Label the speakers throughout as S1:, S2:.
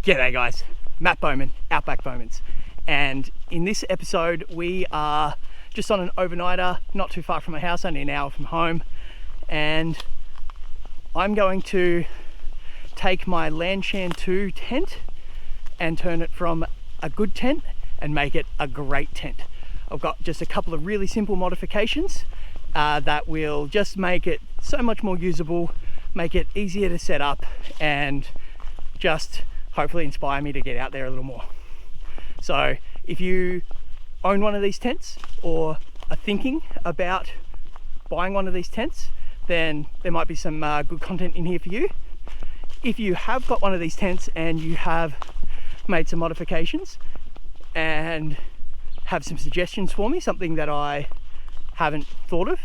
S1: G'day guys, Matt Bowman, Outback Bowmans, and in this episode we are just on an overnighter, not too far from my house, only an hour from home, and I'm going to take my Lanshan 2 tent and turn it from a good tent and make it a great tent. I've got just a couple of really simple modifications that will just make it so much more usable, make it easier to set up, and just hopefully inspire me to get out there a little more. So if you own one of these tents or are thinking about buying one of these tents, then there might be some good content in here for you. If you have got one of these tents and you have made some modifications and have some suggestions for me, something that I haven't thought of,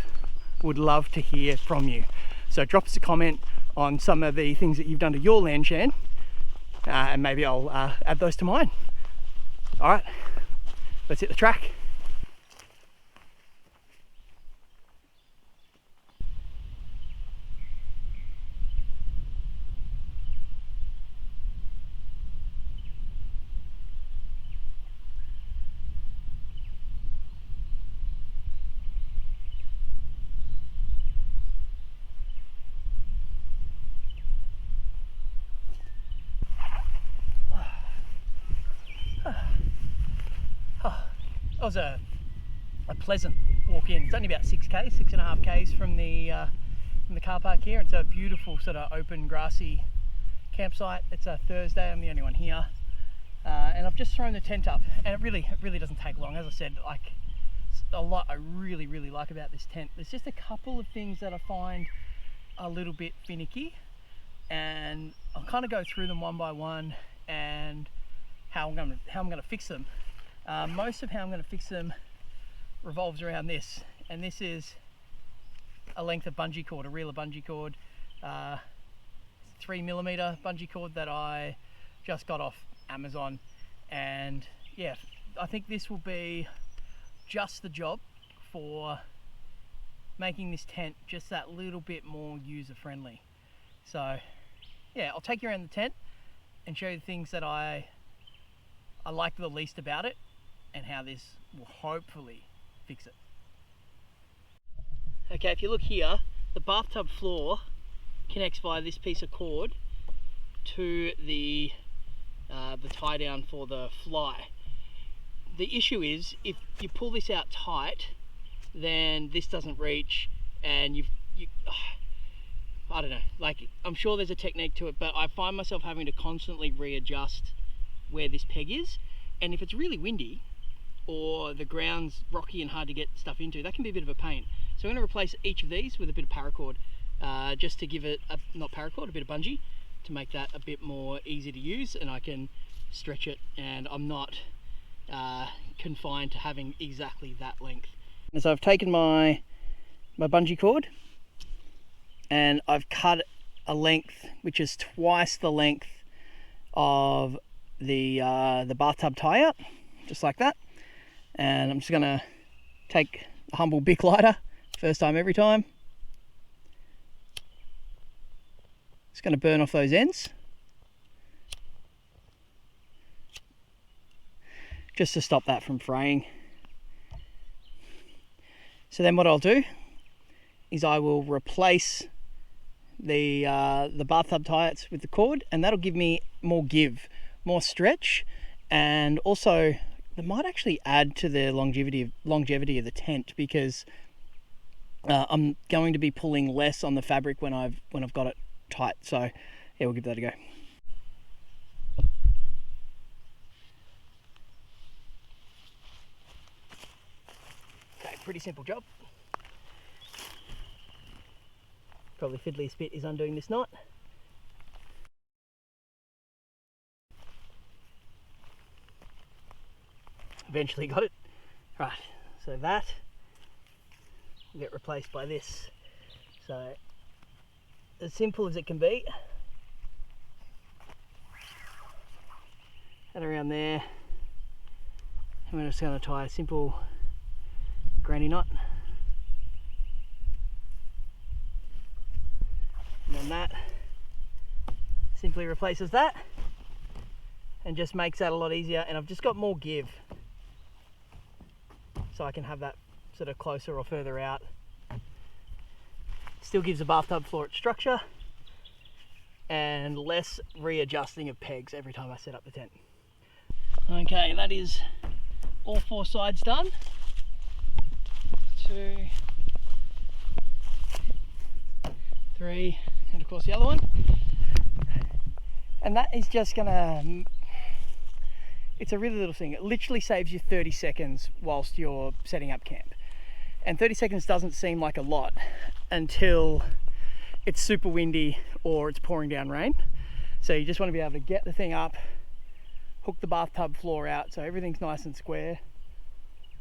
S1: would love to hear from you. So drop us a comment on some of the things that you've done to your Lanshan, and maybe I'll add those to mine. All right, let's hit the track. That was a pleasant walk in. It's only about 6k, 6.5 k's from the car park here. It's a beautiful sort of open grassy campsite. It's a Thursday, I'm the only one here, and I've just thrown the tent up, and it really doesn't take long. As I said, like, a lot I really like about this tent. There's just a couple of things that I find a little bit finicky, and I'll kind of go through them one by one and how I'm going to fix them. Most of how I'm going to fix them revolves around this, and this is a length of bungee cord, a reeler bungee cord, 3mm bungee cord that I just got off Amazon, and yeah, I think this will be just the job for making this tent just that little bit more user friendly. So yeah, I'll take you around the tent and show you the things that I like the least about it, and how this will hopefully fix it. Okay, if you look here, the bathtub floor connects via this piece of cord to the tie down for the fly. The issue is, if you pull this out tight, then this doesn't reach, and I don't know, like, I'm sure there's a technique to it, but I find myself having to constantly readjust where this peg is, and if it's really windy or the ground's rocky and hard to get stuff into, that can be a bit of a pain. So I'm going to replace each of these with a bit of paracord, just to give it a bit of bungee, to make that a bit more easy to use, and I can stretch it, and I'm not confined to having exactly that length. And so I've taken my bungee cord and I've cut a length which is twice the length of the bathtub tie-up, just like that. And I'm just going to take a humble Bic lighter, first time every time. Just going to burn off those ends, just to stop that from fraying. So then what I'll do is I will replace the bathtub tie-ups with the cord, and that'll give me more give, more stretch, and also it might actually add to the longevity of the tent, because I'm going to be pulling less on the fabric when I've got it tight. So yeah, we'll give that a go. Okay, pretty simple job. Probably fiddliest bit is undoing this knot. Eventually got it. Right, so that will get replaced by this. So as simple as it can be. And around there, and we're just going to tie a simple granny knot. And then that simply replaces that. and just makes that a lot easier. And I've just got more give, so I can have that sort of closer or further out. Still gives the bathtub floor its structure and less readjusting of pegs every time I set up the tent. Okay, that is all 4 sides done. 2, 3, and of course the other one. And that is just gonna, it's a really little thing. It literally saves you 30 seconds whilst you're setting up camp. And 30 seconds doesn't seem like a lot until it's super windy or it's pouring down rain. So you just want to be able to get the thing up, hook the bathtub floor out so everything's nice and square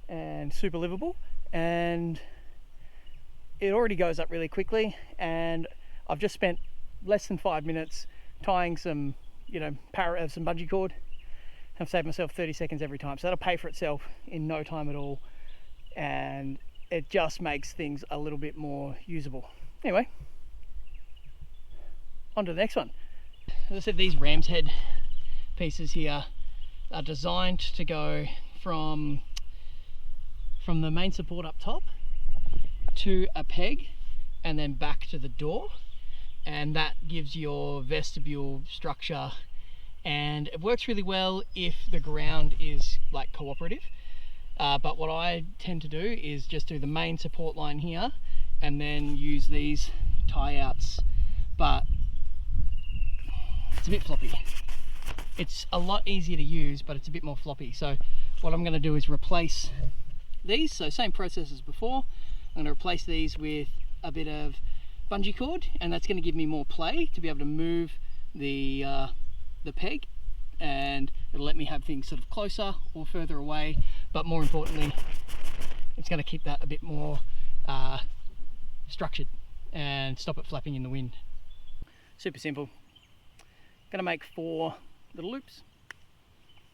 S1: and super livable. And it already goes up really quickly, and I've just spent less than 5 minutes tying some, some bungee cord. I've saved myself 30 seconds every time, so that'll pay for itself in no time at all, and it just makes things a little bit more usable. Anyway, on to the next one. As I said, these ram's head pieces here are designed to go from the main support up top to a peg and then back to the door, and that gives your vestibule structure, and it works really well if the ground is like cooperative. But what I tend to do is just do the main support line here and then use these tie outs, but it's a bit floppy. It's a lot easier to use, but it's a bit more floppy. So what I'm going to do is replace these. So same process as before. I'm going to replace these with a bit of bungee cord, and that's going to give me more play to be able to move the peg, and it'll let me have things sort of closer or further away, but more importantly it's going to keep that a bit more structured and stop it flapping in the wind. Super simple. Going to make 4 little loops.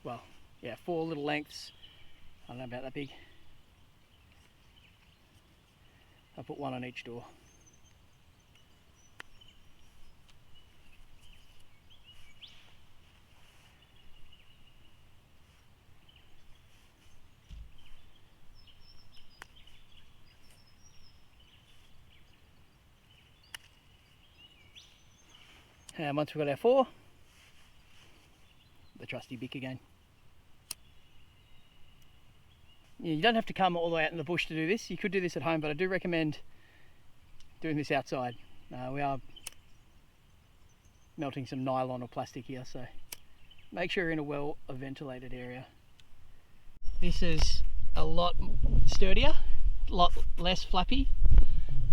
S1: Well, yeah, 4 little lengths. I don't know, about that big. I'll put 1 on each door. And once we've got our 4, the trusty bick again. You don't have to come all the way out in the bush to do this. You could do this at home, but I do recommend doing this outside. We are melting some nylon or plastic here, so make sure you're in a well ventilated area. This is a lot sturdier, a lot less flappy,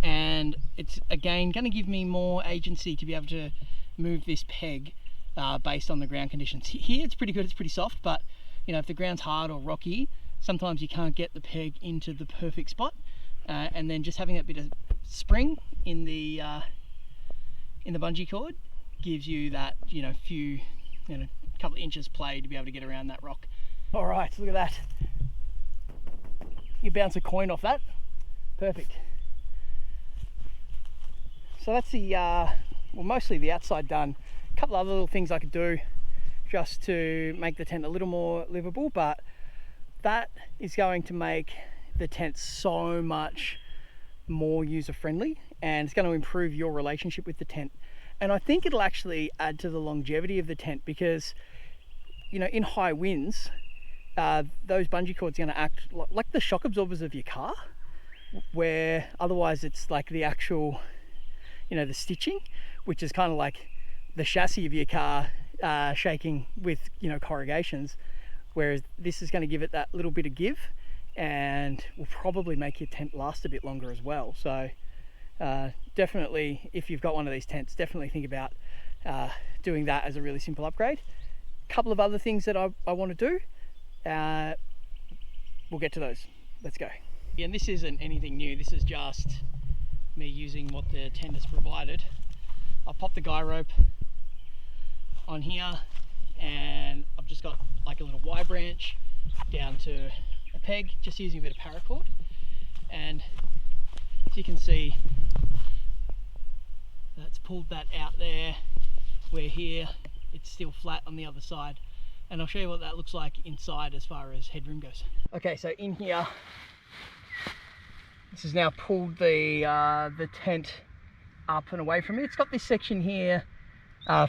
S1: and it's again going to give me more agency to be able to move this peg based on the ground conditions. Here it's pretty good, it's pretty soft, but if the ground's hard or rocky, sometimes you can't get the peg into the perfect spot, and then just having that bit of spring in the bungee cord gives you that couple of inches play to be able to get around that rock. All right, look at that. You bounce a coin off that, perfect. So that's the mostly the outside done. A couple other little things I could do just to make the tent a little more livable, but that is going to make the tent so much more user-friendly, and it's going to improve your relationship with the tent. And I think it'll actually add to the longevity of the tent, because in high winds those bungee cords are going to act like the shock absorbers of your car, where otherwise it's like the actual the stitching, which is kind of like the chassis of your car shaking with corrugations, whereas this is going to give it that little bit of give and will probably make your tent last a bit longer as well. So definitely, if you've got one of these tents, definitely think about doing that as a really simple upgrade. A couple of other things that I want to do, we'll get to those. Let's go. And this isn't anything new, this is just me using what the tent has provided. I'll pop the guy rope on here, and I've just got like a little Y branch down to a peg, just using a bit of paracord. And as you can see, that's pulled that out there, where here it's still flat on the other side. and I'll show you what that looks like inside as far as headroom goes. Okay, so in here, this has now pulled the tent up and away from me. It's got this section here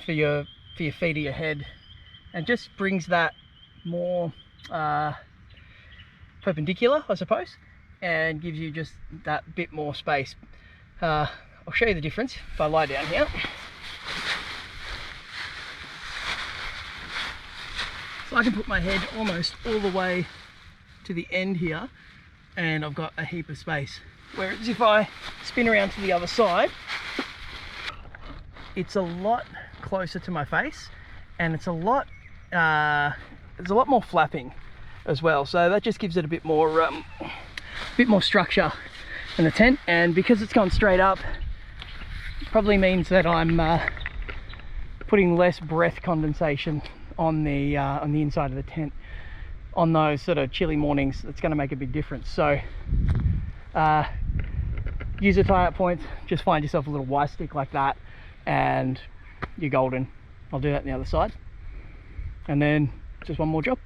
S1: for your feet or your head, and just brings that more perpendicular, I suppose, and gives you just that bit more space. I'll show you the difference if I lie down here. So I can put my head almost all the way to the end here, and I've got a heap of space. Whereas if I spin around to the other side, it's a lot closer to my face, and it's a lot there's a lot more flapping as well, so that just gives it a bit more structure in the tent. And because it's gone straight up, it probably means that I'm putting less breath condensation on the inside of the tent on those sort of chilly mornings. It's going to make a big difference. So use a tie-up point, just find yourself a little Y stick like that, and you're golden. I'll do that on the other side, and then just one more job.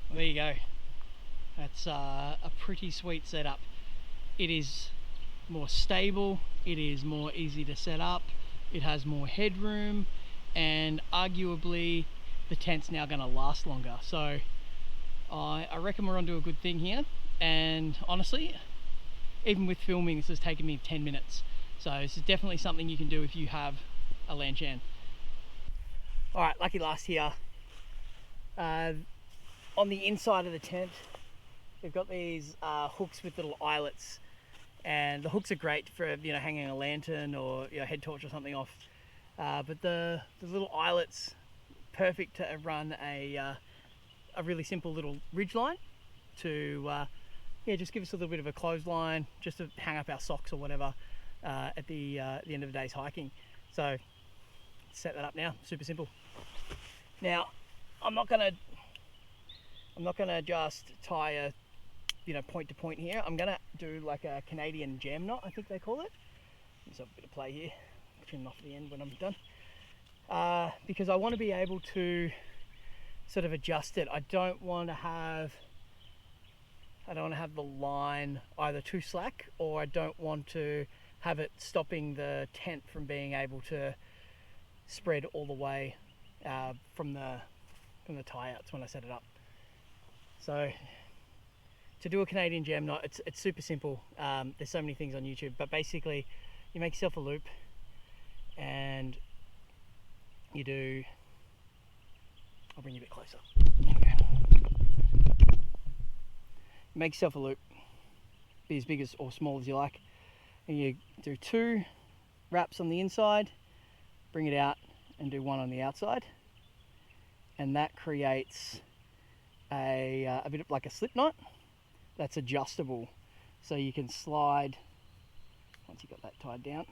S1: Well, there you go. That's a pretty sweet setup. It is more stable, it is more easy to set up, it has more headroom, and arguably the tent's now going to last longer. So I reckon we're onto a good thing here. And honestly, even with filming, this has taken me 10 minutes. So this is definitely something you can do if you have a Lanshan. All right, lucky last here. On the inside of the tent, we've got these hooks with little eyelets, and the hooks are great for, you know, hanging a lantern or, you know, head torch or something off. But the little eyelets, perfect to run a really simple little ridgeline to yeah, just give us a little bit of a clothesline, just to hang up our socks or whatever at the end of the day's hiking. So set that up now, super simple. Now I'm not gonna just tie a, you know, point to point here. I'm gonna do like a Canadian jam knot, I think they call it. Let's have a bit of play here, trim off the end when I'm done, because I want to be able to sort of adjust it. I don't want to have the line either too slack, or I don't want to have it stopping the tent from being able to spread all the way from the tie-outs when I set it up. So to do a Canadian jam knot, it's super simple. There's so many things on YouTube, but basically you make yourself a loop, and you do, I'll bring you a bit closer. There we go. You make yourself a loop, be as big as or small as you like, and you do 2 wraps on the inside, bring it out and do 1 on the outside, and that creates a bit of like a slip knot that's adjustable, so you can slide, once you've got that tied down,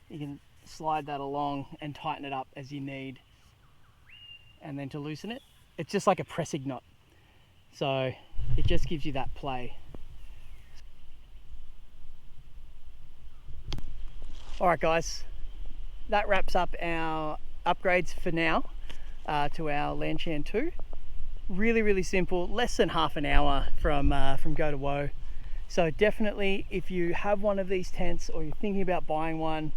S1: you can slide that along and tighten it up as you need. And then to loosen it, it's just like a pressing knot, so it just gives you that play. Alright guys, that wraps up our upgrades for now to our Lanshan 2. Really simple, less than half an hour from go to woe. So definitely, if you have one of these tents or you're thinking about buying one,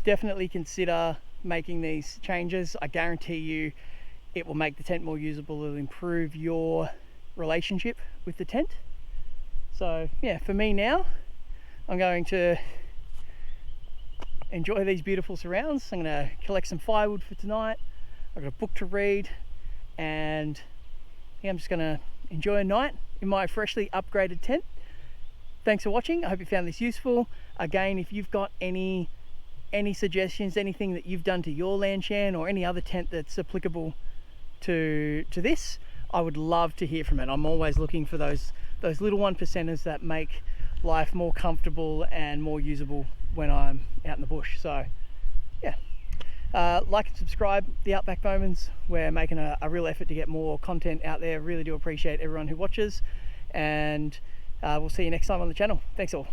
S1: definitely consider making these changes. I guarantee you it will make the tent more usable. It'll improve your relationship with the tent. So yeah, for me now, I'm going to enjoy these beautiful surrounds. I'm going to collect some firewood for tonight. I've got a book to read, and yeah, I'm just going to enjoy a night in my freshly upgraded tent. Thanks for watching. I hope you found this useful. Again, if you've got any suggestions, anything that you've done to your Lanshan or any other tent that's applicable to this, I would love to hear from it. I'm always looking for those little 1%ers that make life more comfortable and more usable when I'm out in the bush. So yeah, like and subscribe. The Outback Moments, we're making a real effort to get more content out there. Really do appreciate everyone who watches, and we'll see you next time on the channel. Thanks all.